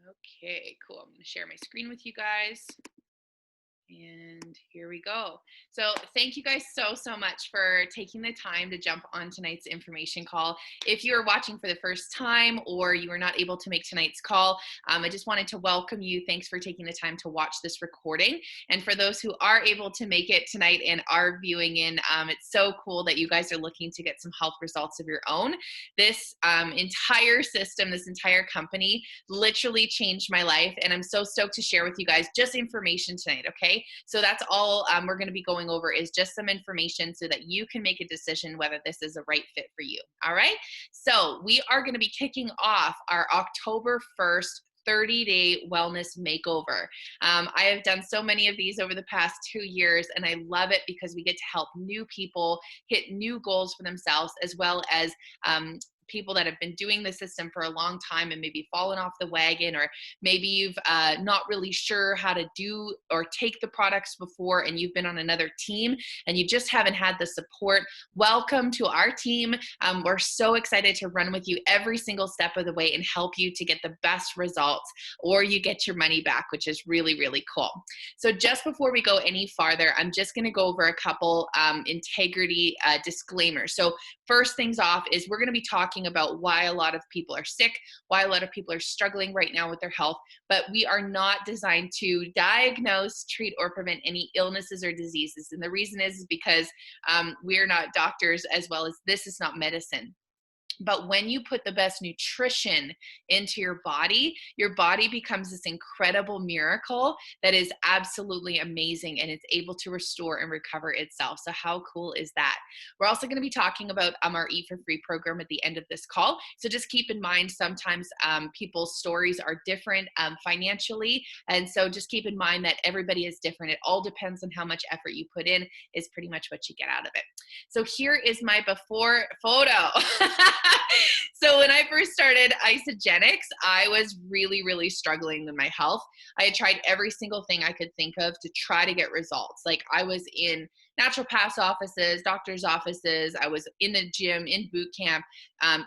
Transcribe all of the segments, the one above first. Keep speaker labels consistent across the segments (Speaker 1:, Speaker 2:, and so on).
Speaker 1: Okay, cool. I'm going to share my screen with you guys. And here we go. So thank you guys so much for taking the time to jump on tonight's information call. If you're watching for the first time or you were not able to make tonight's call, I just wanted to welcome you. Thanks for taking the time to watch this recording. And for those who are able to make it tonight and are viewing in, it's so cool that you guys are looking to get some health results of your own. This entire system, this entire company literally changed my life. And I'm so stoked to share with you guys just information tonight, okay? So that's all we're going to be going over is just some information so that you can make a decision whether this is a right fit for you. All right. So we are going to be kicking off our October 1st 30-day wellness makeover. I have done so many of these over the past 2 years, and I love it because we get to help new people hit new goals for themselves, as well as people that have been doing the system for a long time and maybe fallen off the wagon, or maybe you've not really sure how to do or take the products before and you've been on another team and you just haven't had the support. Welcome to our team. We're so excited to run with you every single step of the way and help you to get the best results, or you get your money back, which is really, really cool. So just before we go any farther, I'm just going to go over a couple integrity disclaimers. So first things off is we're going to be talking about why a lot of people are sick, why a lot of people are struggling right now with their health, but we are not designed to diagnose, treat, or prevent any illnesses or diseases. And the reason is because we're not doctors, as well as this is not medicine. But when you put the best nutrition into your body becomes this incredible miracle that is absolutely amazing, and it's able to restore and recover itself. So how cool is that? We're also going to be talking about our Eat for Free program at the end of this call. So just keep in mind, sometimes people's stories are different financially. And so just keep in mind that everybody is different. It all depends on how much effort you put in is pretty much what you get out of it. So here is my before photo. So when I first started Isagenix, I was really, really struggling with my health. I had tried every single thing I could think of to try to get results. Like I was in naturopaths offices, doctors' offices. I was in the gym, in boot camp,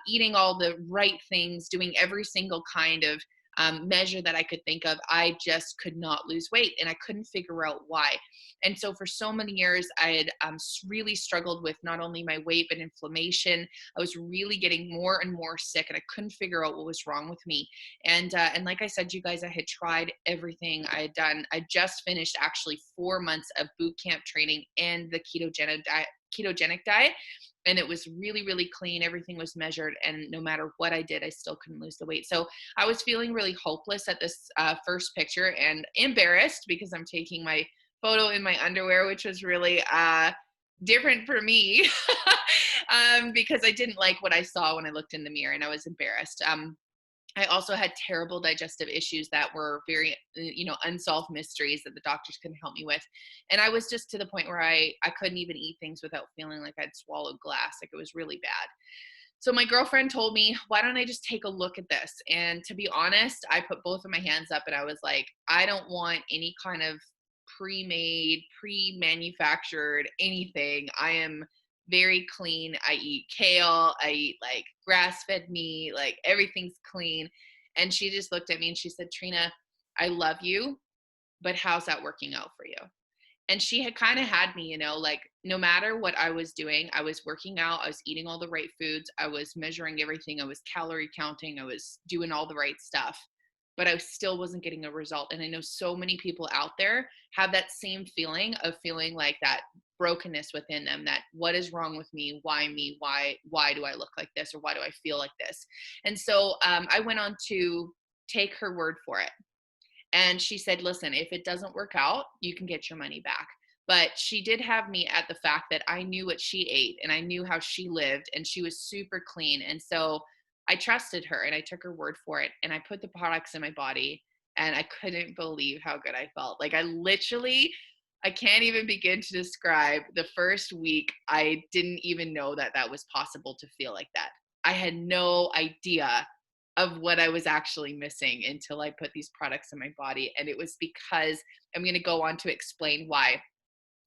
Speaker 1: eating all the right things, doing every single kind of measure that I could think of. I just could not lose weight, and I couldn't figure out why. And so for so many years, I had really struggled with not only my weight, but inflammation. I was really getting more and more sick, and I couldn't figure out what was wrong with me. And like I said, you guys, I had tried everything I had done. I just finished actually 4 months of boot camp training and the ketogenic diet. And it was really, really clean. Everything was measured. And no matter what I did, I still couldn't lose the weight. So I was feeling really hopeless at this first picture and embarrassed because I'm taking my photo in my underwear, which was really different for me because I didn't like what I saw when I looked in the mirror, and I was embarrassed. I also had terrible digestive issues that were very, unsolved mysteries that the doctors couldn't help me with. And I was just to the point where I couldn't even eat things without feeling like I'd swallowed glass. Like it was really bad. So my girlfriend told me, why don't I just take a look at this? And to be honest, I put both of my hands up and I was like, I don't want any kind of pre-made, pre-manufactured anything. I am very clean. I eat kale. I eat like grass-fed meat, like everything's clean. And she just looked at me and she said, Trina, I love you, but how's that working out for you? And she had kind of had me, like no matter what I was doing, I was working out, I was eating all the right foods, I was measuring everything, I was calorie counting, I was doing all the right stuff, but I still wasn't getting a result. And I know so many people out there have that same feeling of feeling like that brokenness within them, that what is wrong with me? Why me? Why do I look like this? Or why do I feel like this? And so I went on to take her word for it. And she said, listen, if it doesn't work out, you can get your money back. But she did have me at the fact that I knew what she ate and I knew how she lived, and she was super clean. And so I trusted her and I took her word for it. And I put the products in my body and I couldn't believe how good I felt. Like I can't even begin to describe the first week. I didn't even know that that was possible to feel like that. I had no idea of what I was actually missing until I put these products in my body. And it was because I'm going to go on to explain why.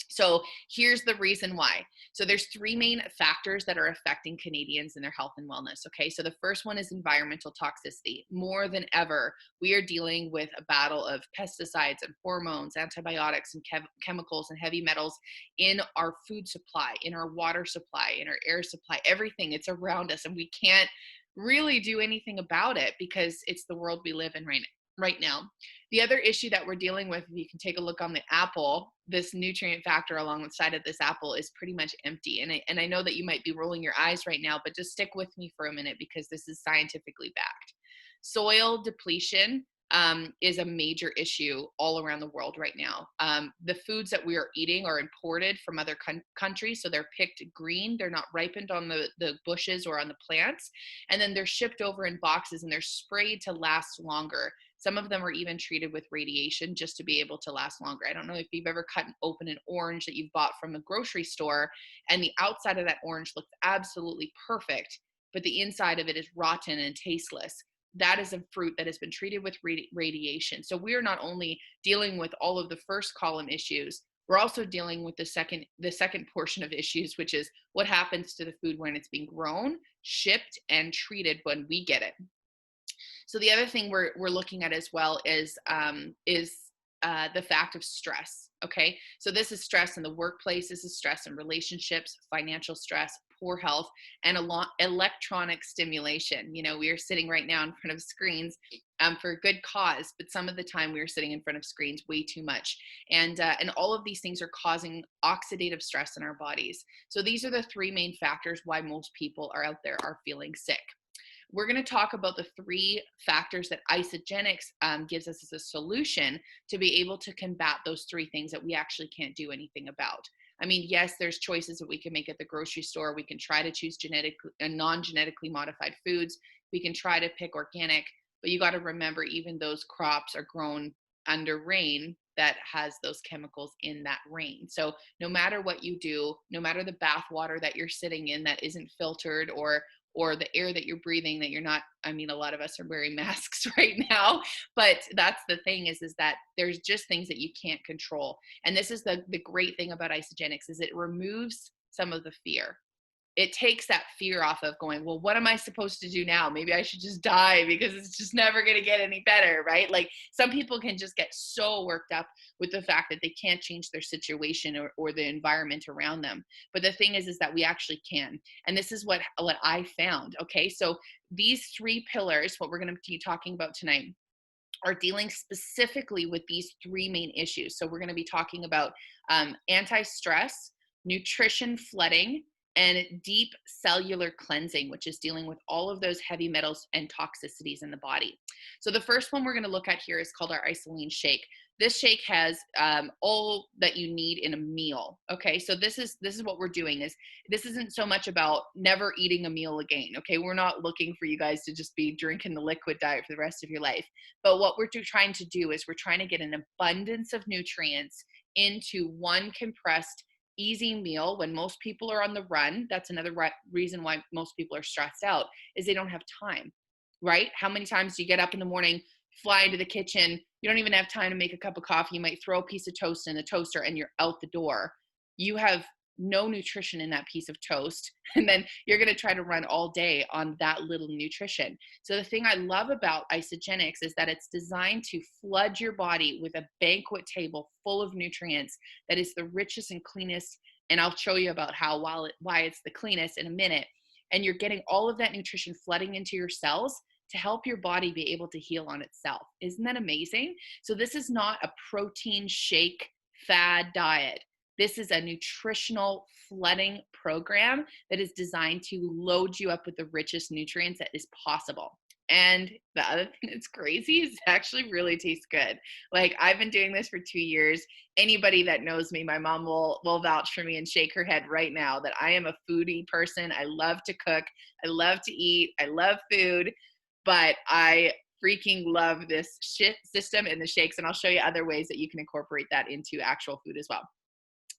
Speaker 1: So here's the reason why. So there's three main factors that are affecting Canadians and their health and wellness. Okay. So the first one is environmental toxicity. More than ever, we are dealing with a battle of pesticides and hormones, antibiotics and chemicals and heavy metals in our food supply, in our water supply, in our air supply, everything. It's around us, and we can't really do anything about it because it's the world we live in right now. The other issue that we're dealing with, if you can take a look on the apple, this nutrient factor along the side of this apple is pretty much empty. And I know that you might be rolling your eyes right now, but just stick with me for a minute because this is scientifically backed. Soil depletion is a major issue all around the world right now. The foods that we are eating are imported from other countries, so they're picked green. They're not ripened on the bushes or on the plants. And then they're shipped over in boxes and they're sprayed to last longer. Some of them are even treated with radiation just to be able to last longer. I don't know if you've ever cut open an orange that you've bought from the grocery store, and the outside of that orange looks absolutely perfect, but the inside of it is rotten and tasteless. That is a fruit that has been treated with radiation. So we are not only dealing with all of the first column issues, we're also dealing with the second portion of issues, which is what happens to the food when it's being grown, shipped, and treated when we get it. So the other thing we're looking at as well is the fact of stress. Okay, so this is stress in the workplace, this is stress in relationships, financial stress, poor health, and electronic stimulation. You know, we are sitting right now in front of screens for a good cause, but some of the time we are sitting in front of screens way too much, and all of these things are causing oxidative stress in our bodies. So these are the three main factors why most people are out there are feeling sick. We're going to talk about the three factors that Isagenix gives us as a solution to be able to combat those three things that we actually can't do anything about. I mean, yes, there's choices that we can make at the grocery store. We can try to choose non-genetically modified foods. We can try to pick organic, but you got to remember, even those crops are grown under rain that has those chemicals in that rain. So no matter what you do, no matter the bath water that you're sitting in that isn't filtered, or the air that you're breathing that you're not, I mean, a lot of us are wearing masks right now, but that's the thing is that there's just things that you can't control. And this is the great thing about Isagenix is it removes some of the fear. It takes that fear off of going, well, what am I supposed to do now? Maybe I should just die because it's just never going to get any better, right? Like some people can just get so worked up with the fact that they can't change their situation or the environment around them. But the thing is that we actually can. And this is what I found. Okay. So these three pillars, what we're going to be talking about tonight, are dealing specifically with these three main issues. So we're going to be talking about anti-stress, nutrition flooding, and deep cellular cleansing, which is dealing with all of those heavy metals and toxicities in the body. So the first one we're going to look at here is called our Isolene shake. This shake has all that you need in a meal. Okay, so this is what we're doing. Is this isn't so much about never eating a meal again. Okay, we're not looking for you guys to just be drinking the liquid diet for the rest of your life. But what we're trying to do is we're trying to get an abundance of nutrients into one compressed easy meal when most people are on the run. That's another reason why most people are stressed out is they don't have time, right? How many times do you get up in the morning, fly into the kitchen, you don't even have time to make a cup of coffee, you might throw a piece of toast in the toaster and you're out the door. You have no nutrition in that piece of toast, and then you're going to try to run all day on that little nutrition. So the thing I love about Isagenix is that it's designed to flood your body with a banquet table full of nutrients that is the richest and cleanest, and I'll show you about why it's the cleanest in a minute. And you're getting all of that nutrition flooding into your cells to help your body be able to heal on itself. Isn't that amazing? So this is not a protein shake fad diet. This is a nutritional flooding program that is designed to load you up with the richest nutrients that is possible. And the other thing that's crazy is it actually really tastes good. Like I've been doing this for 2 years. Anybody that knows me, my mom will vouch for me and shake her head right now that I am a foodie person. I love to cook. I love to eat. I love food, but I freaking love this system and the shakes. And I'll show you other ways that you can incorporate that into actual food as well.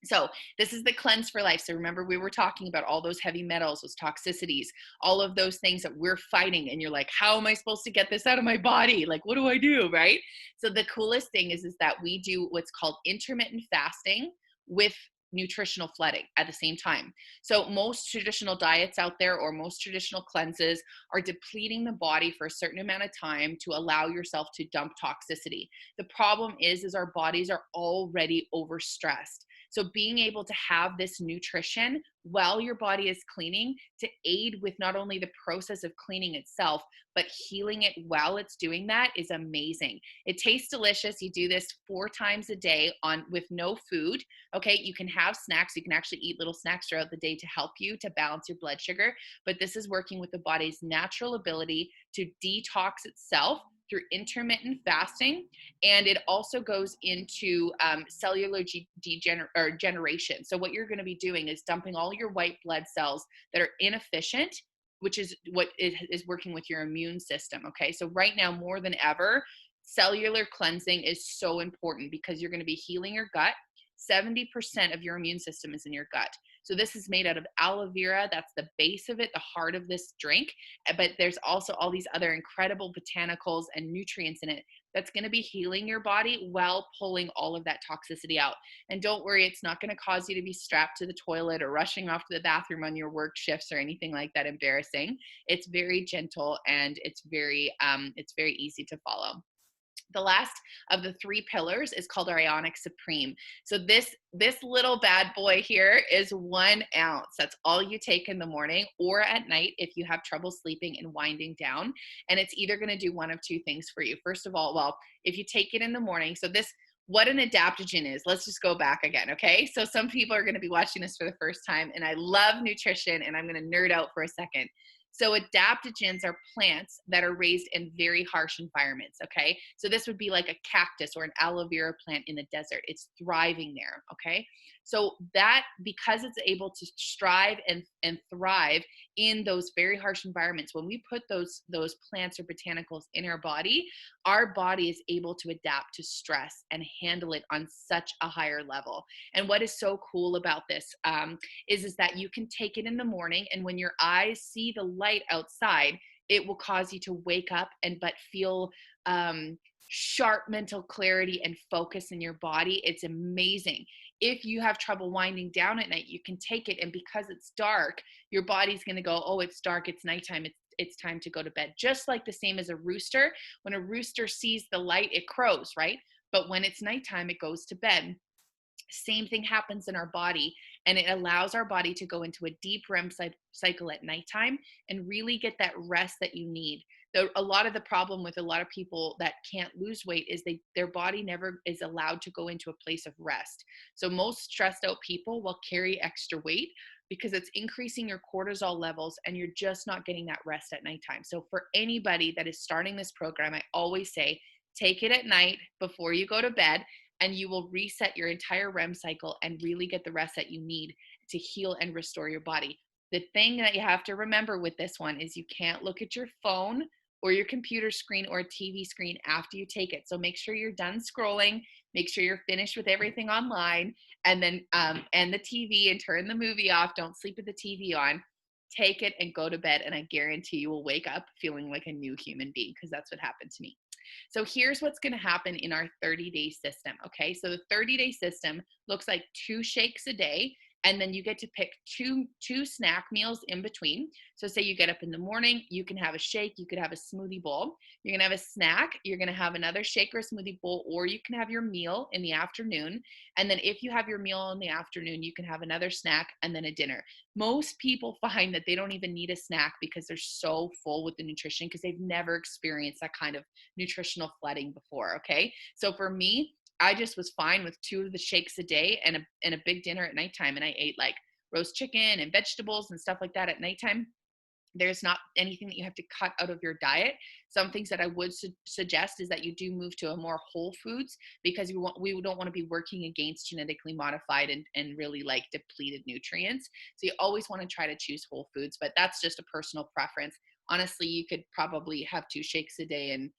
Speaker 1: So this is the cleanse for life. So remember, we were talking about all those heavy metals, those toxicities, all of those things that we're fighting. And you're like, how am I supposed to get this out of my body? Like, what do I do? Right? So the coolest thing is that we do what's called intermittent fasting with nutritional flooding at the same time. So most traditional diets out there, or most traditional cleanses, are depleting the body for a certain amount of time to allow yourself to dump toxicity. The problem is our bodies are already overstressed. So being able to have this nutrition while your body is cleaning to aid with not only the process of cleaning itself, but healing it while it's doing that is amazing. It tastes delicious. You do this 4 times a day with no food. Okay, you can have snacks. You can actually eat little snacks throughout the day to help you to balance your blood sugar. But this is working with the body's natural ability to detox itself through intermittent fasting. And it also goes into cellular degeneration. So what you're going to be doing is dumping all your white blood cells that are inefficient, which is what is working with your immune system. Okay, so right now more than ever, cellular cleansing is so important because you're going to be healing your gut. 70% of your immune system is in your gut. So this is made out of aloe vera. That's the base of it, the heart of this drink. But there's also all these other incredible botanicals and nutrients in it that's going to be healing your body while pulling all of that toxicity out. And don't worry, it's not going to cause you to be strapped to the toilet or rushing off to the bathroom on your work shifts or anything like that embarrassing. It's very gentle and it's very easy to follow. The last of the 3 pillars is called our Ionic Supreme. So this little bad boy here is 1 ounce. That's all you take in the morning or at night if you have trouble sleeping and winding down. And it's either going to do one of 2 things for you. First of all, well, if you take it in the morning, so what an adaptogen is. Let's just go back again, okay? So some people are going to be watching this for the first time, and I love nutrition, and I'm going to nerd out for a second. So adaptogens are plants that are raised in very harsh environments, okay? So this would be like a cactus or an aloe vera plant in the desert. It's thriving there, okay? So that, because it's able to strive and thrive in those very harsh environments, when we put those plants or botanicals in our body is able to adapt to stress and handle it on such a higher level. And what is so cool about this is that you can take it in the morning, and when your eyes see the light outside, it will cause you to wake up but feel sharp mental clarity and focus in your body. It's amazing. If you have trouble winding down at night, you can take it, and because it's dark, your body's going to go, oh, it's dark, it's nighttime, it's time to go to bed. Just like the same as a rooster. When a rooster sees the light, it crows, right? But when it's nighttime, it goes to bed. Same thing happens in our body, and it allows our body to go into a deep REM cycle at nighttime and really get that rest that you need. A lot of the problem with a lot of people that can't lose weight is their body never is allowed to go into a place of rest. So most stressed out people will carry extra weight because it's increasing your cortisol levels, and you're just not getting that rest at nighttime. So for anybody that is starting this program, I always say, take it at night before you go to bed, and you will reset your entire REM cycle and really get the rest that you need to heal and restore your body. The thing that you have to remember with this one is you can't look at your phone or your computer screen or a TV screen after you take it. So make sure you're done scrolling, make sure you're finished with everything online, and then end the TV and turn the movie off. Don't sleep with the TV on. Take it and go to bed, and I guarantee you will wake up feeling like a new human being, because that's what happened to me. So here's what's going to happen in our 30-day system, okay? So the 30-day system looks like 2 shakes a day, and then you get to pick two snack meals in between. So say you get up in the morning, you can have a shake, you could have a smoothie bowl. You're going to have a snack, you're going to have another shake or smoothie bowl, or you can have your meal in the afternoon. And then if you have your meal in the afternoon, you can have another snack and then a dinner. Most people find that they don't even need a snack because they're so full with the nutrition because they've never experienced that kind of nutritional flooding before, okay? So for me, I just was fine with 2 of the shakes a day and a big dinner at nighttime. And I ate like roast chicken and vegetables and stuff like that at nighttime. There's not anything that you have to cut out of your diet. Some things that I would suggest is that you do move to a more whole foods, because we don't want to be working against genetically modified and really like depleted nutrients. So you always want to try to choose whole foods, but that's just a personal preference. Honestly, you could probably have 2 shakes a day and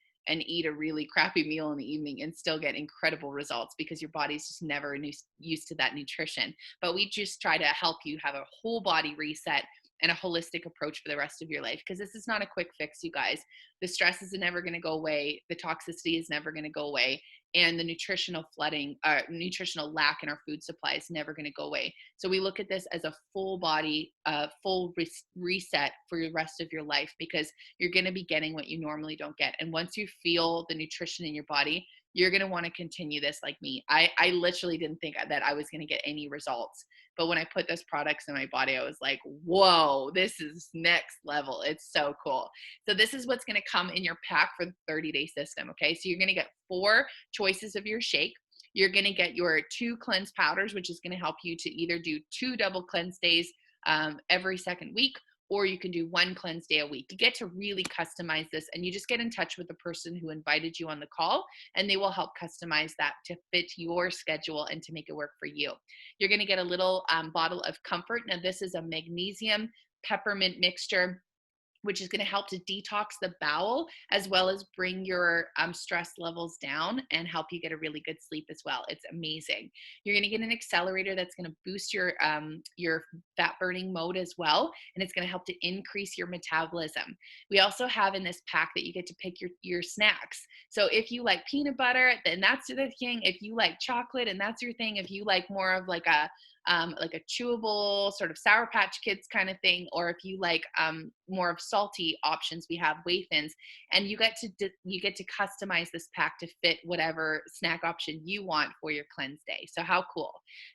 Speaker 1: eat a really crappy meal in the evening and still get incredible results, because your body's just never used to that nutrition. But we just try to help you have a whole body reset and a holistic approach for the rest of your life, because this is not a quick fix, you guys. The stress is never going to go away. The toxicity is never going to go away. And the nutritional lack in our food supply is never going to go away. So we look at this as a full body, full reset for the rest of your life, because you're going to be getting what you normally don't get. And once you feel the nutrition in your body, you're going to want to continue this like me. I literally didn't think that I was going to get any results. But when I put those products in my body, I was like, whoa, this is next level. It's so cool. So this is what's going to come in your pack for the 30-day system. Okay. So you're going to get 4 choices of your shake. You're going to get your 2 cleanse powders, which is going to help you to either do 2 double cleanse days every second week, or you can do 1 cleanse day a week. You get to really customize this, and you just get in touch with the person who invited you on the call, and they will help customize that to fit your schedule and to make it work for you. You're going to get a little bottle of Comfort. Now, this is a magnesium peppermint mixture, which is going to help to detox the bowel, as well as bring your stress levels down and help you get a really good sleep as well. It's amazing. You're going to get an accelerator that's going to boost your fat burning mode as well, and it's going to help to increase your metabolism. We also have in this pack that you get to pick your snacks. So if you like peanut butter, then that's the thing. If you like chocolate, and that's your thing. If you like more of like a chewable sort of Sour Patch Kids kind of thing, or if you like more of salty options, we have Wathins, and you get to customize this pack to fit whatever snack option you want for your cleanse day. So how cool.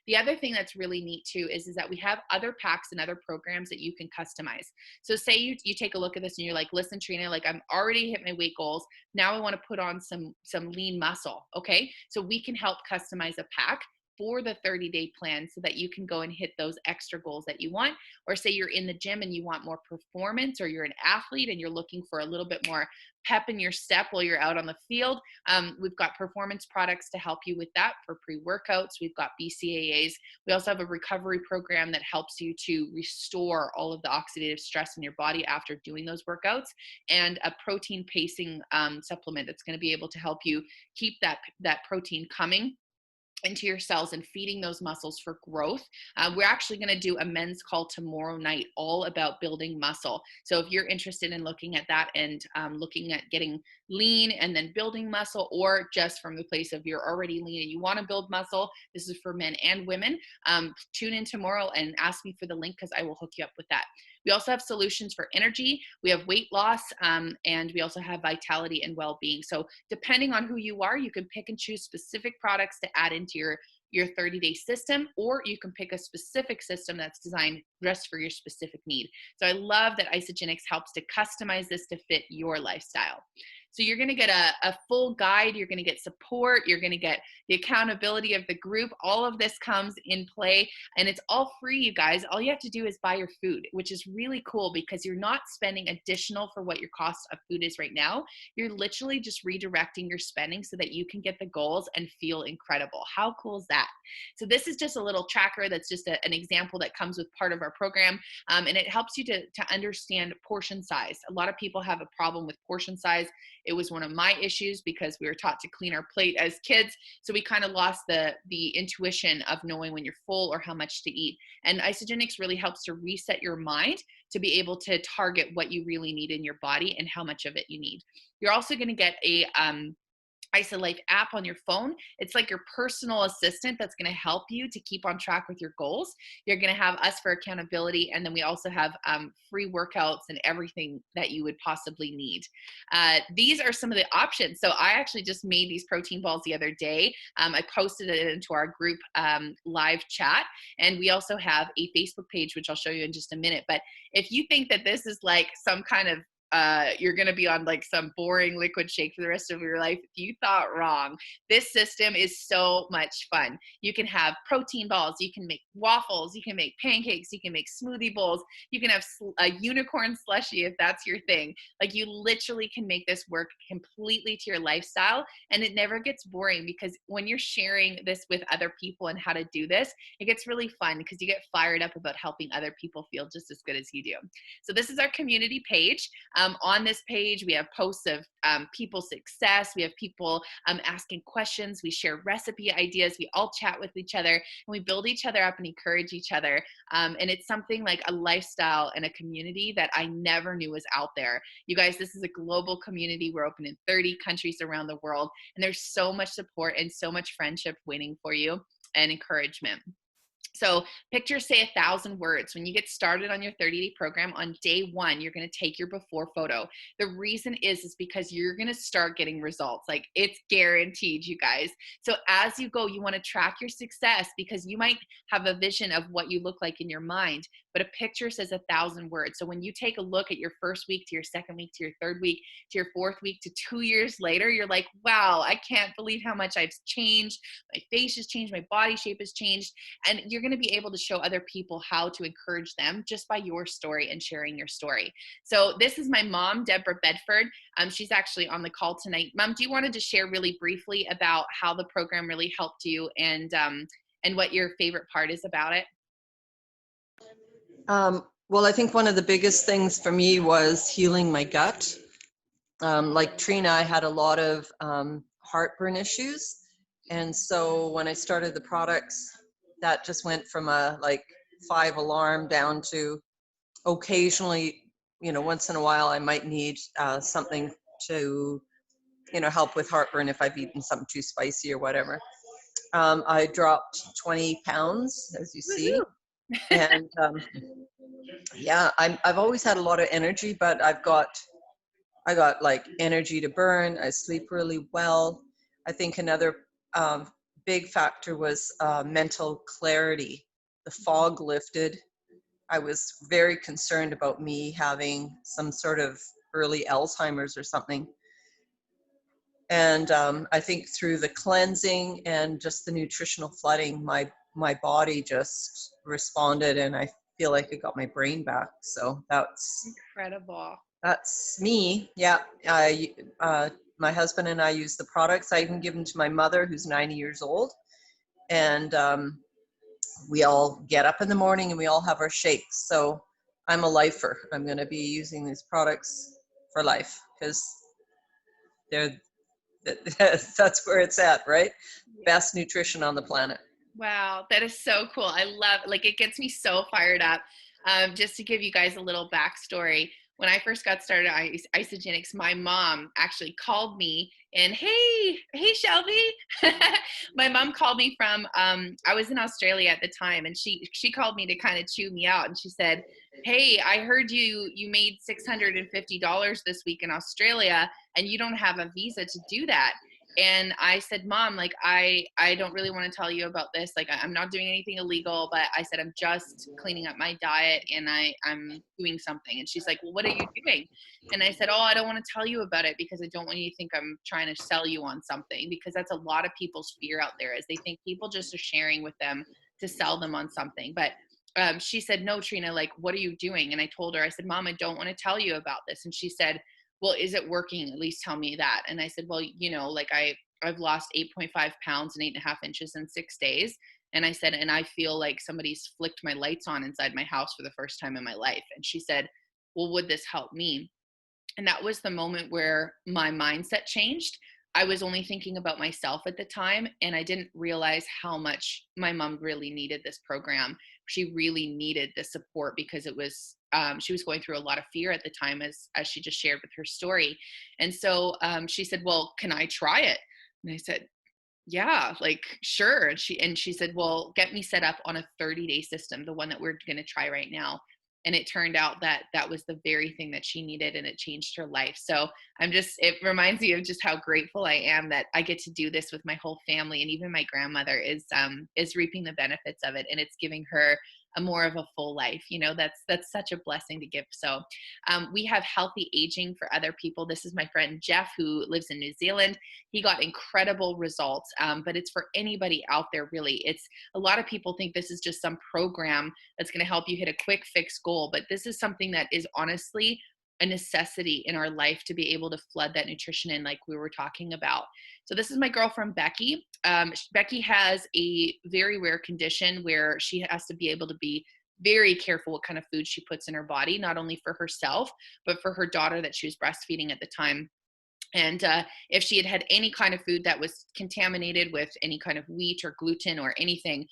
Speaker 1: The other thing that's really neat too is that we have other packs and other programs that you can customize. So say you take a look at this and you're like, listen, Trina, like I'm already hit my weight goals. Now I want to put on some lean muscle. Okay. So we can help customize a pack for the 30-day plan so that you can go and hit those extra goals that you want. Or say you're in the gym and you want more performance, or you're an athlete and you're looking for a little bit more pep in your step while you're out on the field. We've got performance products to help you with that for pre-workouts. We've got BCAAs. We also have a recovery program that helps you to restore all of the oxidative stress in your body after doing those workouts, and a protein pacing supplement that's going to be able to help you keep that protein coming into your cells and feeding those muscles for growth. We're actually going to do a men's call tomorrow night all about building muscle. So if you're interested in looking at that and looking at getting lean and then building muscle, or just from the place of you're already lean and you want to build muscle, this is for men and women. Tune in tomorrow and ask me for the link, because I will hook you up with that. We also have solutions for energy. We have weight loss, and we also have vitality and well-being. So depending on who you are, you can pick and choose specific products to add into your 30-day system, or you can pick a specific system that's designed just for your specific need. So I love that Isagenix helps to customize this to fit your lifestyle. So you're going to get a full guide. You're going to get support. You're going to get the accountability of the group. All of this comes in play, and it's all free, you guys. All you have to do is buy your food, which is really cool, because you're not spending additional for what your cost of food is right now. You're literally just redirecting your spending so that you can get the goals and feel incredible. How cool is that? So this is just a little tracker that's just an example that comes with part of our program, and it helps you to understand portion size. A lot of people have a problem with portion size. It was one of my issues because we were taught to clean our plate as kids. So we kind of lost the intuition of knowing when you're full or how much to eat. And Isagenix really helps to reset your mind to be able to target what you really need in your body and how much of it you need. You're also going to get a IsaLife app on your phone. It's like your personal assistant that's going to help you to keep on track with your goals. You're going to have us for accountability, and then we also have free workouts and everything that you would possibly need. These are some of the options. So I actually just made these protein balls the other day. I posted it into our group live chat, and we also have a Facebook page, which I'll show you in just a minute. But if you think that this is like some kind of you're going to be on like some boring liquid shake for the rest of your life, you thought wrong. This system is so much fun. You can have protein balls, you can make waffles, you can make pancakes, you can make smoothie bowls, you can have a unicorn slushie if that's your thing. Like, you literally can make this work completely to your lifestyle, and it never gets boring, because when you're sharing this with other people and how to do this, it gets really fun because you get fired up about helping other people feel just as good as you do. So this is our community page. On this page, we have posts of people's success. We have people asking questions. We share recipe ideas. We all chat with each other, and we build each other up and encourage each other. And it's something like a lifestyle and a community that I never knew was out there. You guys, this is a global community. We're open in 30 countries around the world, and there's so much support and so much friendship waiting for you and encouragement. So pictures say 1,000 words. When you get started on your 30-day program, on day one, you're going to take your before photo. The reason is because you're going to start getting results. Like, it's guaranteed, you guys. So as you go, you want to track your success, because you might have a vision of what you look like in your mind, but a picture says 1,000 words. So when you take a look at your first week to your second week to your third week to your fourth week to 2 years later, you're like, wow, I can't believe how much I've changed. My face has changed. My body shape has changed. And you're going to be able to show other people how to encourage them just by your story and sharing your story. So this is my mom, Deborah Bedford. She's actually on the call tonight. Mom, do you want to just share really briefly about how the program really helped you, and what your favorite part is about it?
Speaker 2: Well, I think one of the biggest things for me was healing my gut. Like Trina, I had a lot of heartburn issues. And so when I started the products, that just went from a like 5 alarm down to occasionally, once in a while I might need something to, help with heartburn if I've eaten something too spicy or whatever. I dropped 20 pounds, as you see. And yeah, I've always had a lot of energy, but I got like energy to burn. I sleep really well. I think another big factor was mental clarity. The fog lifted. I was very concerned about me having some sort of early Alzheimer's or something. And I think through the cleansing and just the nutritional flooding, my body just responded, and I feel like I got my brain back. So that's
Speaker 1: incredible.
Speaker 2: That's me. Yeah. My husband and I use the products. I even give them to my mother, who's 90 years old. And we all get up in the morning and we all have our shakes. So I'm a lifer. I'm going to be using these products for life, because that's where it's at, right? Best nutrition on the planet.
Speaker 1: Wow, that is so cool. I love, like, it gets me so fired up. Just to give you guys a little backstory, when I first got started on Isagenix, my mom actually called me and, hey Shelby. My mom called me from, I was in Australia at the time, and she called me to kind of chew me out, and she said, hey, I heard you made $650 this week in Australia, and you don't have a visa to do that. And I said, Mom, like, I don't really want to tell you about this. Like, I'm not doing anything illegal, but I said, I'm just cleaning up my diet, and I'm doing something. And she's like, well, what are you doing? And I said, oh, I don't want to tell you about it, because I don't want you to think I'm trying to sell you on something, because that's a lot of people's fear out there, is they think people just are sharing with them to sell them on something. But she said, no, Trina, like, what are you doing? And I told her, I said, Mom, I don't want to tell you about this. And she said, well, is it working? At least tell me that. And I said, well, like, I've lost 8.5 pounds and 8.5 inches in 6 days. And I said, and I feel like somebody's flicked my lights on inside my house for the first time in my life. And she said, well, would this help me? And that was the moment where my mindset changed. I was only thinking about myself at the time, and I didn't realize how much my mom really needed this program. She really needed the support, because it was she was going through a lot of fear at the time, as she just shared with her story. And so she said, well, can I try it? And I said, yeah, like, sure. And she said, well, get me set up on a 30-day system, the one that we're going to try right now. And it turned out that that was the very thing that she needed, and it changed her life. So it reminds me of just how grateful I am that I get to do this with my whole family. And even my grandmother is reaping the benefits of it, and it's giving her a more of a full life. That's such a blessing to give. So we have healthy aging for other people. This is my friend Jeff, who lives in New Zealand. He got incredible results, but it's for anybody out there, really. It's a lot of people think this is just some program that's going to help you hit a quick fix goal, but this is something that is honestly a necessity in our life to be able to flood that nutrition in, like we were talking about. So this is my girlfriend, Becky. Becky has a very rare condition where she has to be able to be very careful what kind of food she puts in her body, not only for herself, but for her daughter that she was breastfeeding at the time. And if she had had any kind of food that was contaminated with any kind of wheat or gluten or anything,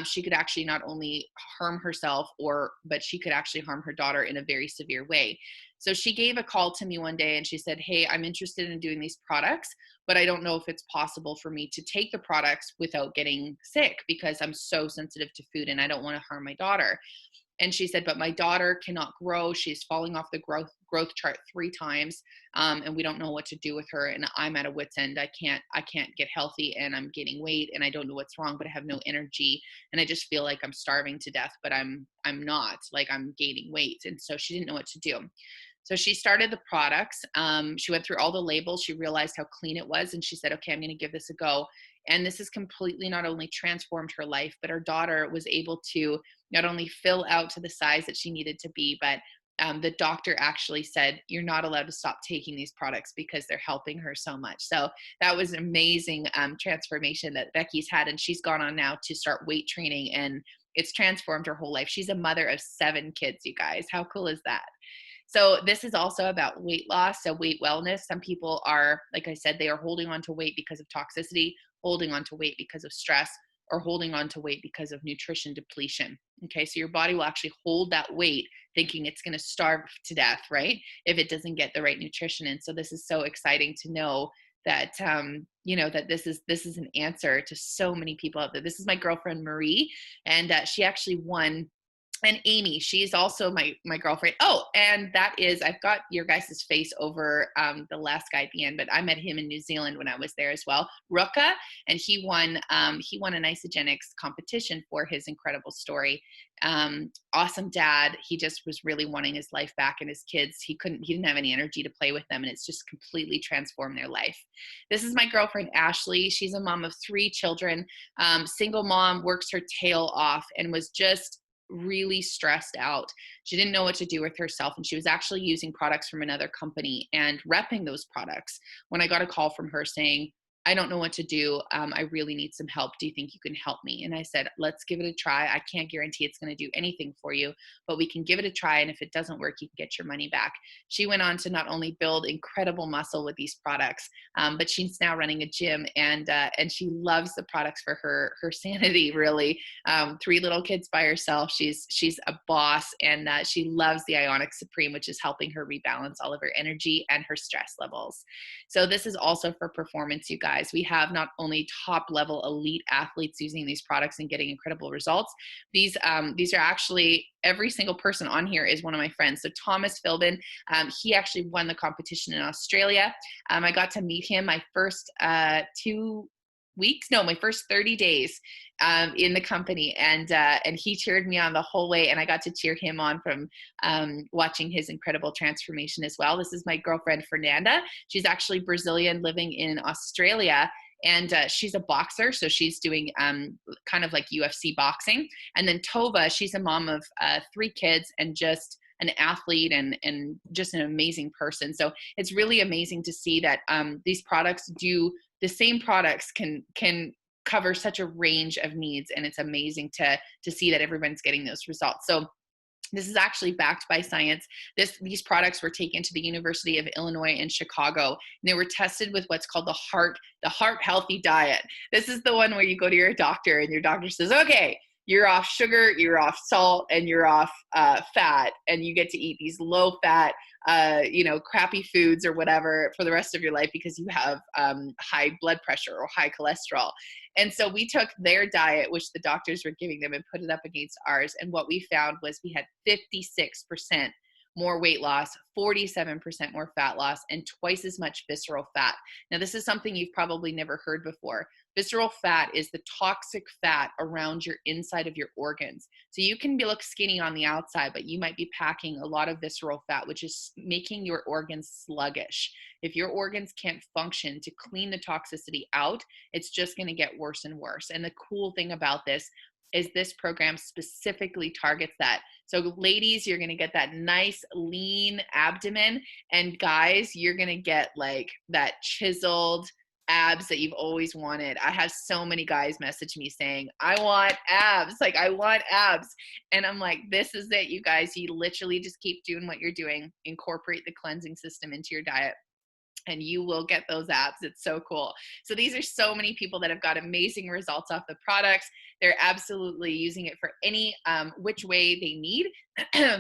Speaker 1: she could actually not only harm herself, but she could actually harm her daughter in a very severe way. So she gave a call to me one day and she said, "Hey, I'm interested in doing these products, but I don't know if it's possible for me to take the products without getting sick because I'm so sensitive to food and I don't want to harm my daughter." And she said, "But my daughter cannot grow. She's falling off the growth chart 3 times, and we don't know what to do with her. And I'm at a wit's end. I can't get healthy, and I'm gaining weight, and I don't know what's wrong. But I have no energy, and I just feel like I'm starving to death. But I'm not. Like, I'm gaining weight." And so she didn't know what to do. So she started the products. She went through all the labels. She realized how clean it was, and she said, "Okay, I'm going to give this a go." And this has completely not only transformed her life, but her daughter was able to not only fill out to the size that she needed to be, but the doctor actually said, "You're not allowed to stop taking these products because they're helping her so much." So that was an amazing transformation that Becky's had. And she's gone on now to start weight training, and it's transformed her whole life. She's a mother of 7 kids, you guys. How cool is that? So this is also about weight loss, so weight wellness. Some people are, like I said, they are holding on to weight because of toxicity, holding on to weight because of stress, or holding on to weight because of nutrition depletion. Okay, so your body will actually hold that weight thinking it's going to starve to death, right? If it doesn't get the right nutrition. And so this is so exciting to know that that this is an answer to so many people out there. This is my girlfriend Marie, and she actually won. And Amy, she's also my girlfriend. Oh, and that is, I've got your guys' face over the last guy at the end, but I met him in New Zealand when I was there as well, Ruka, and he won an Isagenix competition for his incredible story. Awesome dad. He just was really wanting his life back and his kids. He didn't have any energy to play with them, and it's just completely transformed their life. This is my girlfriend Ashley. She's a mom of 3 children, single mom, works her tail off, and was just really stressed out. She didn't know what to do with herself, and she was actually using products from another company and repping those products when I got a call from her saying, "I don't know what to do. I really need some help. Do you think you can help me?" And I said, "Let's give it a try. I can't guarantee it's going to do anything for you, but we can give it a try. And if it doesn't work, you can get your money back." She went on to not only build incredible muscle with these products, but she's now running a gym, and she loves the products for her sanity, really. 3 little kids by herself. She's a boss, and she loves the Ionic Supreme, which is helping her rebalance all of her energy and her stress levels. So this is also for performance, you guys. We have not only top level elite athletes using these products and getting incredible results. These are actually, every single person on here is one of my friends. So Thomas Philbin, he actually won the competition in Australia. I got to meet him my first my first 30 days in the company, and he cheered me on the whole way, and I got to cheer him on from watching his incredible transformation as well. This is my girlfriend Fernanda. She's actually Brazilian living in Australia, and she's a boxer, so she's doing kind of like UFC boxing. And then Tova, she's a mom of 3 kids and just an athlete and just an amazing person. So it's really amazing to see that these products the same products can cover such a range of needs, and it's amazing to see that everyone's getting those results. So this is actually backed by science. These products were taken to the University of Illinois in Chicago, and they were tested with what's called the heart healthy diet. This is the one where you go to your doctor and your doctor says, "Okay, you're off sugar, you're off salt, and you're off fat, and you get to eat these low fat, crappy foods or whatever for the rest of your life because you have high blood pressure or high cholesterol." And so we took their diet, which the doctors were giving them, and put it up against ours. And what we found was we had 56% more weight loss, 47% more fat loss, and twice as much visceral fat. Now, this is something you've probably never heard before. Visceral fat is the toxic fat around your inside of your organs. So you can look skinny on the outside, but you might be packing a lot of visceral fat, which is making your organs sluggish. If your organs can't function to clean the toxicity out, it's just going to get worse and worse. And the cool thing about this is this program specifically targets that. So ladies, you're going to get that nice lean abdomen, and guys, you're going to get like that chiseled, abs that you've always wanted. I have so many guys message me saying, I want abs. Like, I want abs. And I'm like, this is it, you guys. You literally just keep doing what you're doing. Incorporate the cleansing system into your diet, and you will get those abs. It's so cool. So these are so many people that have got amazing results off the products. They're absolutely using it for any which way they need.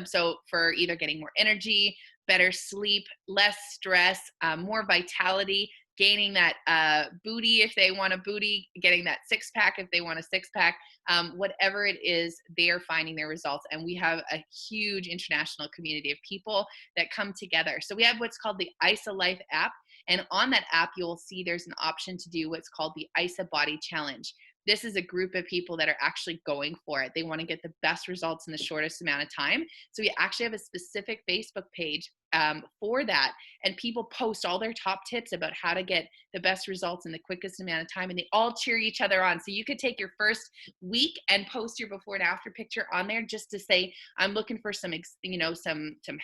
Speaker 1: So for either getting more energy, better sleep, less stress, more vitality, gaining that booty if they want a booty, getting that six pack if they want a six pack, whatever it is, they are finding their results. And we have a huge international community of people that come together. So we have what's called the Isa Life app. And on that app, you'll see there's an option to do what's called the Isa Body Challenge. This is a group of people that are actually going for it. They want to get the best results in the shortest amount of time. So we actually have a specific Facebook page for that. And people post all their top tips about how to get the best results in the quickest amount of time. And they all cheer each other on. So you could take your first week and post your before and after picture on there just to say, I'm looking for some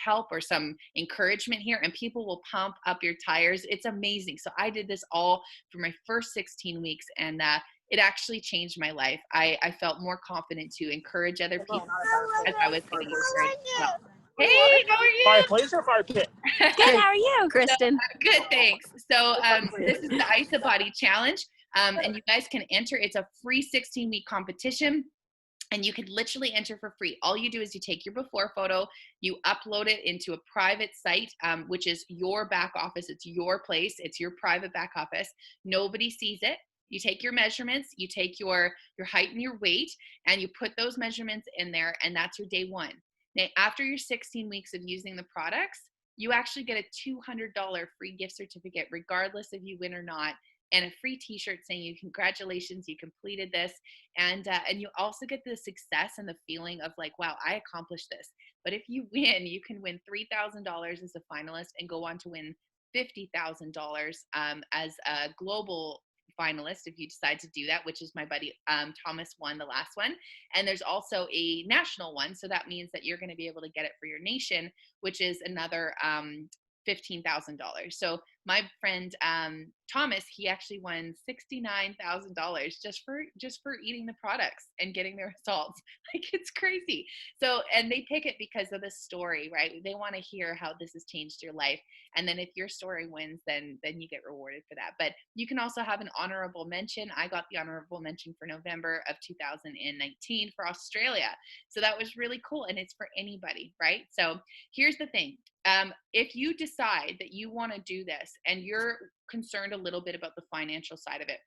Speaker 1: help or some encouragement here. And people will pump up your tires. It's amazing. So I did this all for my first 16 weeks, and it actually changed my life. I felt more confident to encourage other people as I was getting encouraged as well. Hey, how are you?
Speaker 3: Fireplace or fire pit?
Speaker 4: Good, how are you, Kristen?
Speaker 1: Good, thanks. So this is the Isa Body Challenge, and you guys can enter. It's a free 16-week competition, and you can literally enter for free. All you do is you take your before photo, you upload it into a private site, which is your back office. It's your place. It's your private back office. Nobody sees it. You take your measurements, you take your height and your weight, and you put those measurements in there, and that's your day one. Now, after your 16 weeks of using the products, you actually get a $200 free gift certificate, regardless if you win or not, and a free t-shirt saying you congratulations, you completed this. And you also get the success and the feeling of like, wow, I accomplished this. But if you win, you can win $3,000 as a finalist and go on to win $50,000 as a global finalist if you decide to do that, which is my buddy Thomas won the last one. And there's also a national one, so that means that you're going to be able to get it for your nation, which is another $15,000. So my friend Thomas, he actually won $69,000 just for eating the products and getting the results. Like, it's crazy. So, and they pick it because of the story, right? They want to hear how this has changed your life. And then if your story wins, then you get rewarded for that. But you can also have an honorable mention. I got the honorable mention for November of 2019 for Australia. So that was really cool. And it's for anybody, right? So here's the thing. If you decide that you want to do this and you're concerned a little bit about the financial side of it,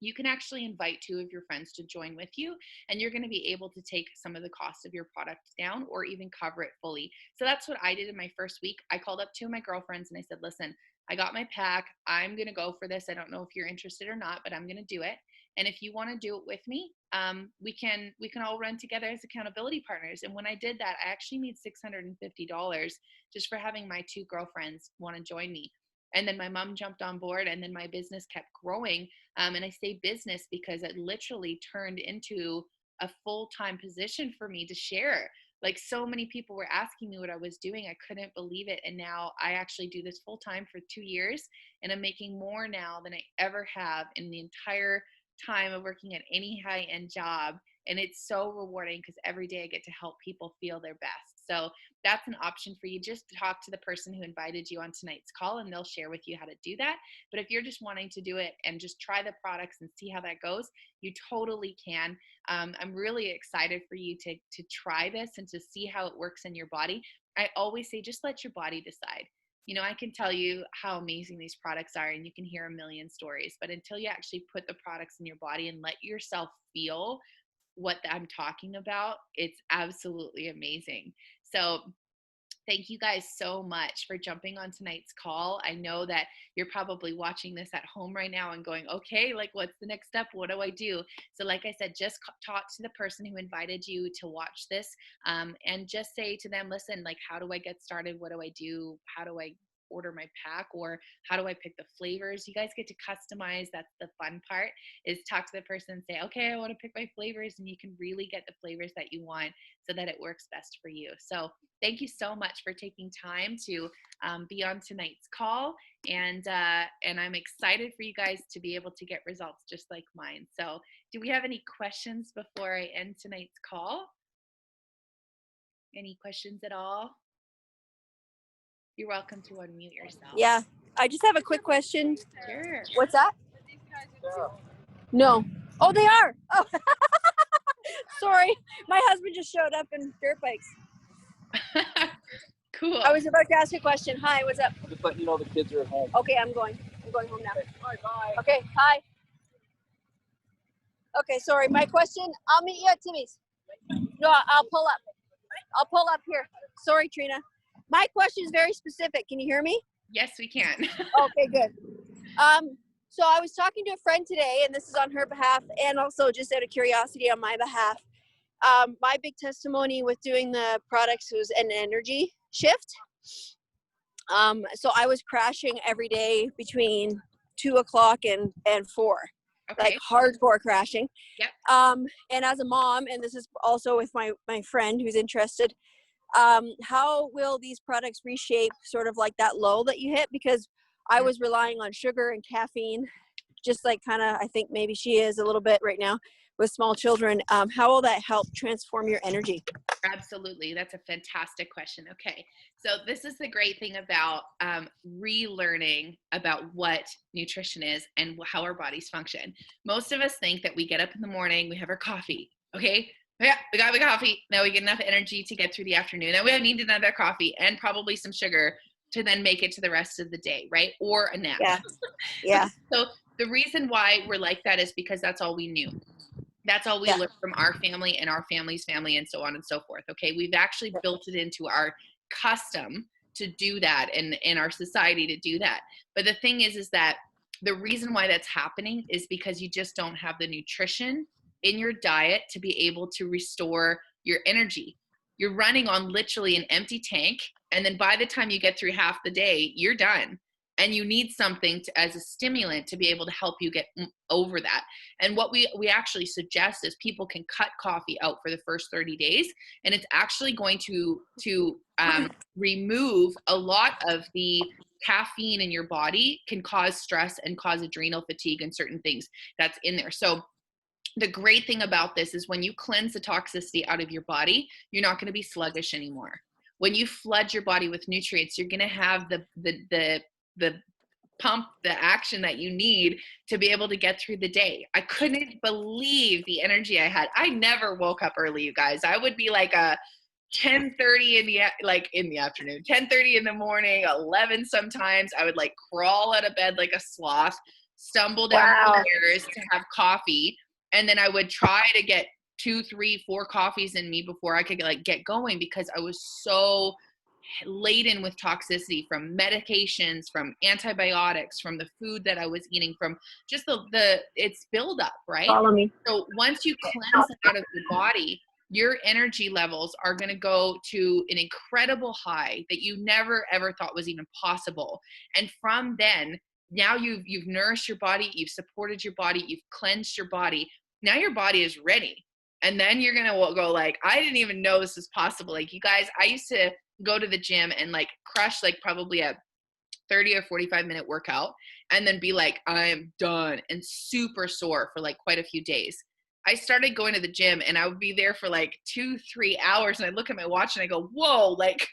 Speaker 1: you can actually invite 2 of your friends to join with you, and you're going to be able to take some of the cost of your product down or even cover it fully. So that's what I did in my first week. I called up 2 of my girlfriends and I said, listen, I got my pack. I'm going to go for this. I don't know if you're interested or not, but I'm going to do it. And if you want to do it with me, we can all run together as accountability partners. And when I did that, I actually made $650 just for having my 2 girlfriends want to join me. And then my mom jumped on board, and then my business kept growing. And I say business because it literally turned into a full-time position for me to share. Like, so many people were asking me what I was doing. I couldn't believe it. And now I actually do this full-time for 2 years, and I'm making more now than I ever have in the entire time of working at any high-end job. And it's so rewarding because every day I get to help people feel their best. So that's an option for you. Just talk to the person who invited you on tonight's call, and they'll share with you how to do that. But if you're just wanting to do it and just try the products and see how that goes, you totally can. I'm really excited for you to try this and to see how it works in your body. I always say, just let your body decide. You know, I can tell you how amazing these products are, and you can hear a million stories, but until you actually put the products in your body and let yourself feel what I'm talking about, it's absolutely amazing. So thank you guys so much for jumping on tonight's call. I know that you're probably watching this at home right now and going, okay, like, what's the next step? What do I do? So like I said, just talk to the person who invited you to watch this, and just say to them, listen, like, how do I get started? What do I do? How do I order my pack, or how do I pick the flavors? You guys get to customize. That's the fun part, is talk to the person and say, okay, I want to pick my flavors, and you can really get the flavors that you want so that it works best for you. So thank you so much for taking time to be on tonight's call. And I'm excited for you guys to be able to get results just like mine. So do we have any questions before I end tonight's call? Any questions at all? You're welcome to unmute yourself.
Speaker 4: Yeah, I just have a quick question.
Speaker 1: Sure.
Speaker 4: What's that? No. Oh, they are. Oh, sorry. My husband just showed up in dirt bikes.
Speaker 1: Cool.
Speaker 4: I was about to ask a question. Hi, what's up?
Speaker 3: Just letting you know the kids are at home.
Speaker 4: Okay, I'm going home now.
Speaker 3: Bye.
Speaker 4: Okay, hi. Okay, sorry. My question, I'll meet you at Timmy's. No, I'll pull up. I'll pull up here. Sorry, Trina. My question is very specific. Can you hear me?
Speaker 1: Yes, we can.
Speaker 4: Okay, good. So I was talking to a friend today, and this is on her behalf, and also just out of curiosity on my behalf. My big testimony with doing the products was an energy shift. So I was crashing every day between 2 o'clock and 4,
Speaker 1: Okay.
Speaker 4: like hardcore crashing.
Speaker 1: Yep.
Speaker 4: And as a mom, and this is also with my friend who's interested, how will these products reshape sort of like that low that you hit? Because I was relying on sugar and caffeine, just like kind of, I think maybe she is a little bit right now with small children. How will that help transform your energy?
Speaker 1: Absolutely. That's a fantastic question. Okay. So this is the great thing about relearning about what nutrition is and how our bodies function. Most of us think that we get up in the morning, we have our coffee. Okay. Yeah, we got the coffee. Now we get enough energy to get through the afternoon. Then we need another coffee and probably some sugar to then make it to the rest of the day, right? Or a nap.
Speaker 4: Yeah. Yeah.
Speaker 1: So the reason why we're like that is because that's all we knew. That's all we learned from our family and our family's family and so on and so forth. Okay. We've actually built it into our custom to do that and in our society to do that. But the thing is that the reason why that's happening is because you just don't have the nutrition in your diet to be able to restore your energy. You're running on literally an empty tank. And then by the time you get through half the day, you're done. And you need something as a stimulant to be able to help you get over that. And what we actually suggest is people can cut coffee out for the first 30 days. And it's actually going to remove a lot of the caffeine in your body, can cause stress and cause adrenal fatigue and certain things that's in there. So the great thing about this is when you cleanse the toxicity out of your body, you're not going to be sluggish anymore. When you flood your body with nutrients, you're going to have the pump, the action that you need to be able to get through the day. I couldn't believe the energy I had. I never woke up early, you guys. I would be like a 10:30 in the afternoon, 10:30 in the morning, 11 sometimes. I would like crawl out of bed like a sloth, stumble down the stairs to have coffee. And then I would try to get 2, 3, 4 coffees in me before I could like get going, because I was so laden with toxicity from medications, from antibiotics, from the food that I was eating, from just it's buildup, right?
Speaker 4: Follow me.
Speaker 1: So once you cleanse it out of your body, your energy levels are going to go to an incredible high that you never ever thought was even possible. And from then, now you've nourished your body, you've supported your body, you've cleansed your body. Now your body is ready. And then you're going to go like, I didn't even know this was possible. Like, you guys, I used to go to the gym and like crush like probably a 30 or 45 minute workout and then be like, I'm done, and super sore for like quite a few days. I started going to the gym and I would be there for like 2-3 hours, and I look at my watch and I go, whoa, like,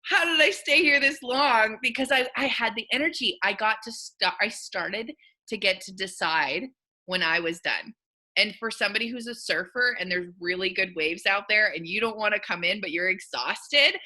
Speaker 1: how did I stay here this long? Because I had the energy. I started to get to decide when I was done. And for somebody who's a surfer and there's really good waves out there and you don't want to come in, but you're exhausted,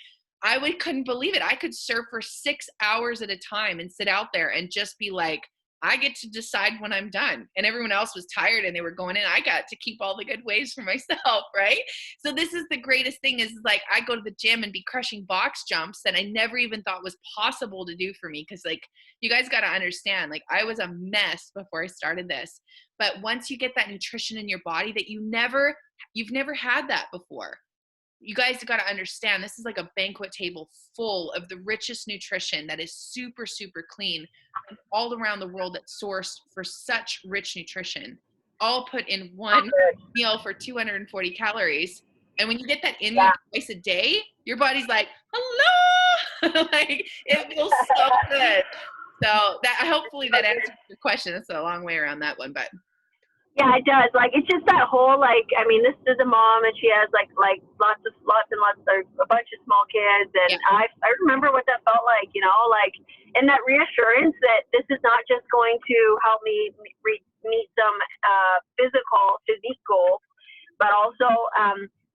Speaker 1: couldn't believe it. I could surf for 6 hours at a time and sit out there and just be like, I get to decide when I'm done. And everyone else was tired and they were going in. I got to keep all the good waves for myself, right? So this is the greatest thing, is like I go to the gym and be crushing box jumps that I never even thought was possible to do for me. Because like, you guys got to understand, like, I was a mess before I started this. But once you get that nutrition in your body that you've never had that before. You guys got to understand, this is like a banquet table full of the richest nutrition that is super, super clean all around the world, that's sourced for such rich nutrition, all put in one meal for 240 calories. And when you get that in you twice a day, your body's like, hello. Like, it feels so good. So that hopefully that answers your question. It's a long way around that one, but
Speaker 4: Yeah, it does. Like, it's just that whole, like, I mean, this is a mom, and she has like lots and lots of a bunch of small kids, and I remember what that felt like, you know, like, and that reassurance that this is not just going to help me meet some physique goals, but also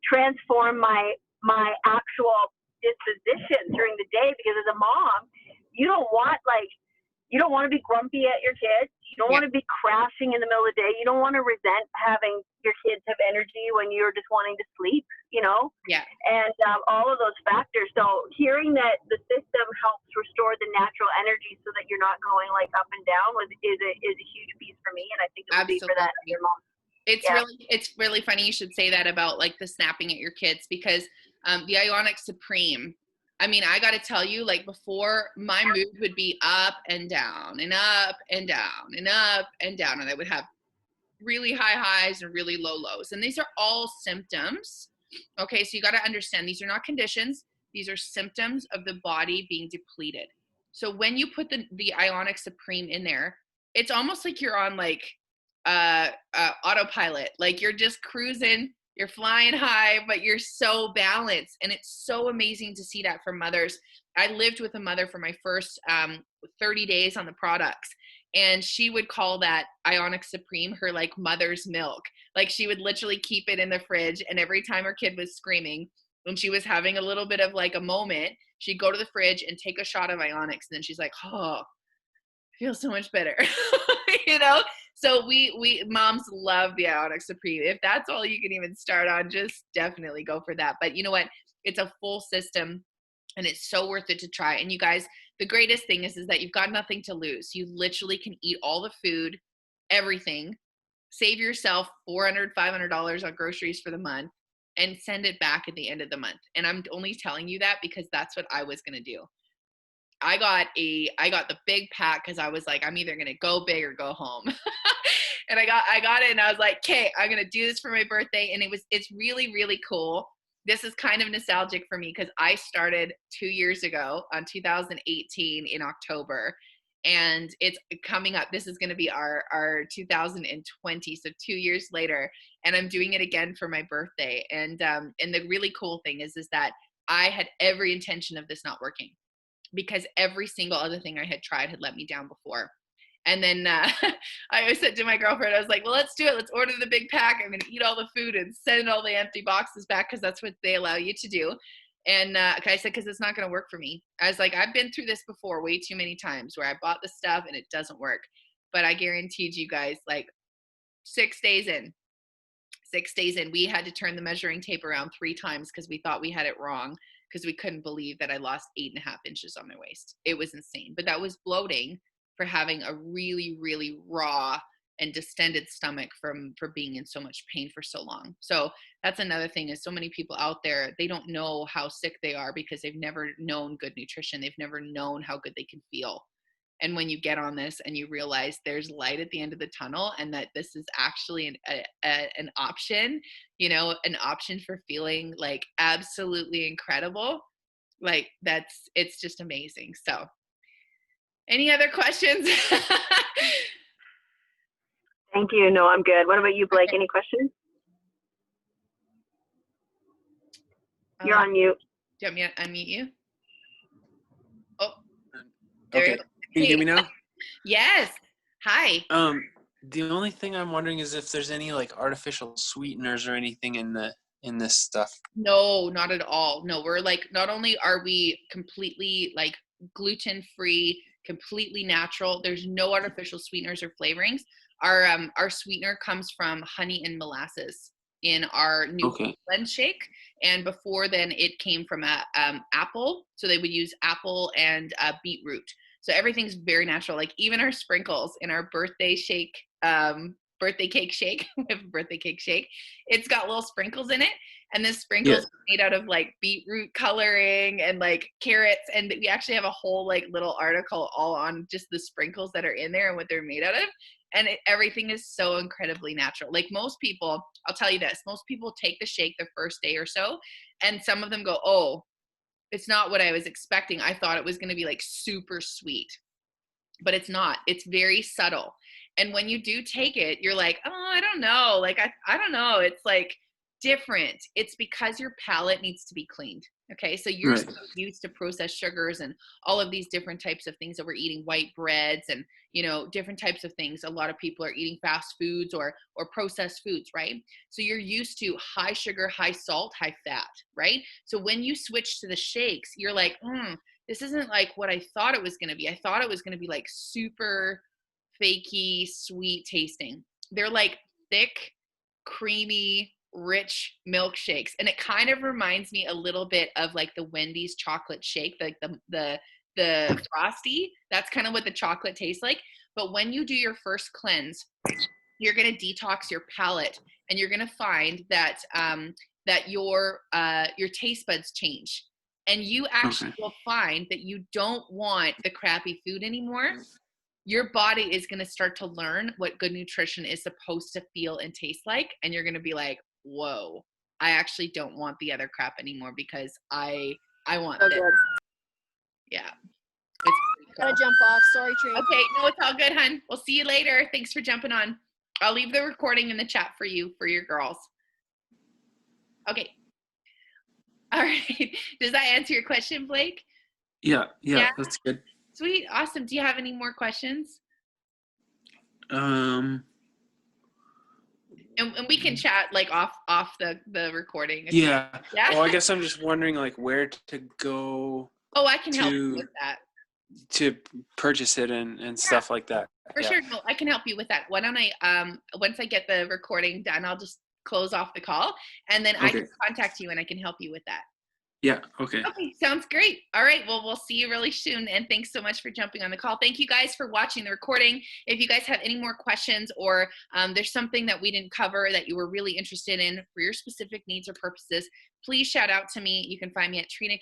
Speaker 4: transform my actual disposition during the day. Because as a mom, you don't want to be grumpy at your kids. You don't want to be crashing in the middle of the day. You don't want to resent having your kids have energy when you're just wanting to sleep, you know?
Speaker 1: Yeah.
Speaker 4: And all of those factors. So hearing that the system helps restore the natural energy so that you're not going like up and down is a huge piece for me. And I think it would be for that your mom.
Speaker 1: It's really funny you should say that about like the snapping at your kids, because the Ionic Supreme, I mean, I got to tell you, like, before, my mood would be up and down and up and down and up and down. And I would have really high highs and really low lows. And these are all symptoms. Okay. So you got to understand, these are not conditions. These are symptoms of the body being depleted. So when you put the Ionic Supreme in there, it's almost like you're on like autopilot. Like, you're just cruising. You're flying high, but you're so balanced. And it's so amazing to see that from mothers. I lived with a mother for my first 30 days on the products. And she would call that Ionic Supreme her like mother's milk. Like, she would literally keep it in the fridge. And every time her kid was screaming, when she was having a little bit of like a moment, she'd go to the fridge and take a shot of Ionics. And then she's like, oh, I feel so much better. You know? So we moms love the Ionic Supreme. If that's all you can even start on, just definitely go for that. But you know what? It's a full system, and it's so worth it to try. And you guys, the greatest thing is that you've got nothing to lose. You literally can eat all the food, everything, save yourself $400, $500 on groceries for the month, and send it back at the end of the month. And I'm only telling you that because that's what I was going to do. I got the big pack because I was like, I'm either going to go big or go home. And I got it, and I was like, okay, I'm going to do this for my birthday. And it's really, really cool. This is kind of nostalgic for me because I started 2 years ago on 2018 in October, and it's coming up. This is going to be our 2020. So 2 years later, and I'm doing it again for my birthday. And the really cool thing is that I had every intention of this not working, because every single other thing I had tried had let me down before. And then I said to my girlfriend, I was like, well, let's do it. Let's order the big pack. I'm going to eat all the food and send all the empty boxes back, because that's what they allow you to do. And I said, because it's not going to work for me. I was like, I've been through this before way too many times where I bought the stuff and it doesn't work. But I guaranteed you guys, like 6 days in, we had to turn the measuring tape around 3 times because we thought we had it wrong, because we couldn't believe that I lost 8.5 inches on my waist. It was insane. But that was bloating for having a really, really raw and distended stomach for being in so much pain for so long. So that's another thing, is so many people out there, they don't know how sick they are because they've never known good nutrition. They've never known how good they can feel. And when you get on this and you realize there's light at the end of the tunnel, and that this is actually an option, you know, an option for feeling like absolutely incredible, like it's just amazing. So any other questions?
Speaker 4: Thank you. No, I'm good. What about you, Blake?
Speaker 1: Okay.
Speaker 4: Any questions? You're on mute.
Speaker 1: Do you want me to unmute you? Oh, there
Speaker 5: okay.
Speaker 1: you go.
Speaker 5: Can you hear me now?
Speaker 1: Yes. Hi.
Speaker 5: The only thing I'm wondering is if there's any like artificial sweeteners or anything in this stuff.
Speaker 1: No, not at all. No, we're like, not only are we completely like gluten-free, completely natural, there's no artificial sweeteners or flavorings. Our sweetener comes from honey and molasses in our new blend shake. And before then it came from apple. So they would use apple and beetroot. So everything's very natural. Like even our sprinkles in our birthday shake, birthday cake shake. We have a birthday cake shake. It's got little sprinkles in it. And the sprinkles are made out of like beetroot coloring and like carrots. And we actually have a whole like little article all on just the sprinkles that are in there and what they're made out of. And everything is so incredibly natural. Like most people, I'll tell you this, most people take the shake the first day or so, and some of them go, oh, it's not what I was expecting. I thought it was going to be like super sweet, but it's not. It's very subtle. And when you do take it, you're like, oh, I don't know. Like, I don't know. It's like different. It's because your palate needs to be cleaned. Okay. So you're so used to processed sugars and all of these different types of things that we're eating, white breads and, you know, different types of things. A lot of people are eating fast foods or processed foods, right? So you're used to high sugar, high salt, high fat, right? So when you switch to the shakes, you're like, this isn't like what I thought it was going to be. I thought it was going to be like super fakey, sweet tasting. They're like thick, creamy, rich milkshakes. And it kind of reminds me a little bit of like the Wendy's chocolate shake, like the Frosty. That's kind of what the chocolate tastes like. But when you do your first cleanse, you're going to detox your palate, and you're going to find that that your taste buds change. And you actually will find that you don't want the crappy food anymore. Your body is going to start to learn what good nutrition is supposed to feel and taste like. And you're going to be like, whoa, I actually don't want the other crap anymore because I want this.
Speaker 4: Good.
Speaker 1: Yeah. It's pretty cool.
Speaker 4: Gotta jump off. Sorry, Trina.
Speaker 1: Okay. No, it's all good, hun. We'll see you later. Thanks for jumping on. I'll leave the recording in the chat for you, for your girls. Okay. All right. Does that answer your question, Blake?
Speaker 5: Yeah, that's good.
Speaker 1: Sweet. Awesome. Do you have any more questions?
Speaker 5: And
Speaker 1: we can chat like off the recording.
Speaker 5: Yeah.
Speaker 1: Yeah.
Speaker 5: Well, I guess I'm just wondering like where to go.
Speaker 1: Oh, I can help you with that.
Speaker 5: To purchase it and stuff like that.
Speaker 1: For sure. No, I can help you with that. Why don't I once I get the recording done, I'll just close off the call, and then I can contact you and I can help you with that.
Speaker 5: Yeah. Okay.
Speaker 1: Okay. Sounds great. All right. Well, we'll see you really soon. And thanks so much for jumping on the call. Thank you guys for watching the recording. If you guys have any more questions or there's something that we didn't cover that you were really interested in for your specific needs or purposes, please shout out to me. You can find me at Trina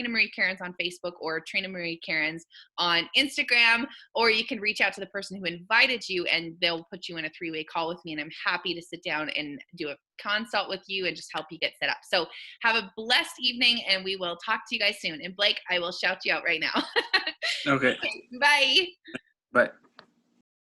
Speaker 1: Marie Cairns on Facebook, or Trina Marie Cairns on Instagram, or you can reach out to the person who invited you and they'll put you in a 3-way call with me, and I'm happy to sit down and do a consult with you and just help you get set up. So have a blessed evening, and we will talk to you guys soon. And Blake, I will shout you out right now.
Speaker 5: Okay.
Speaker 1: Bye.
Speaker 5: Bye.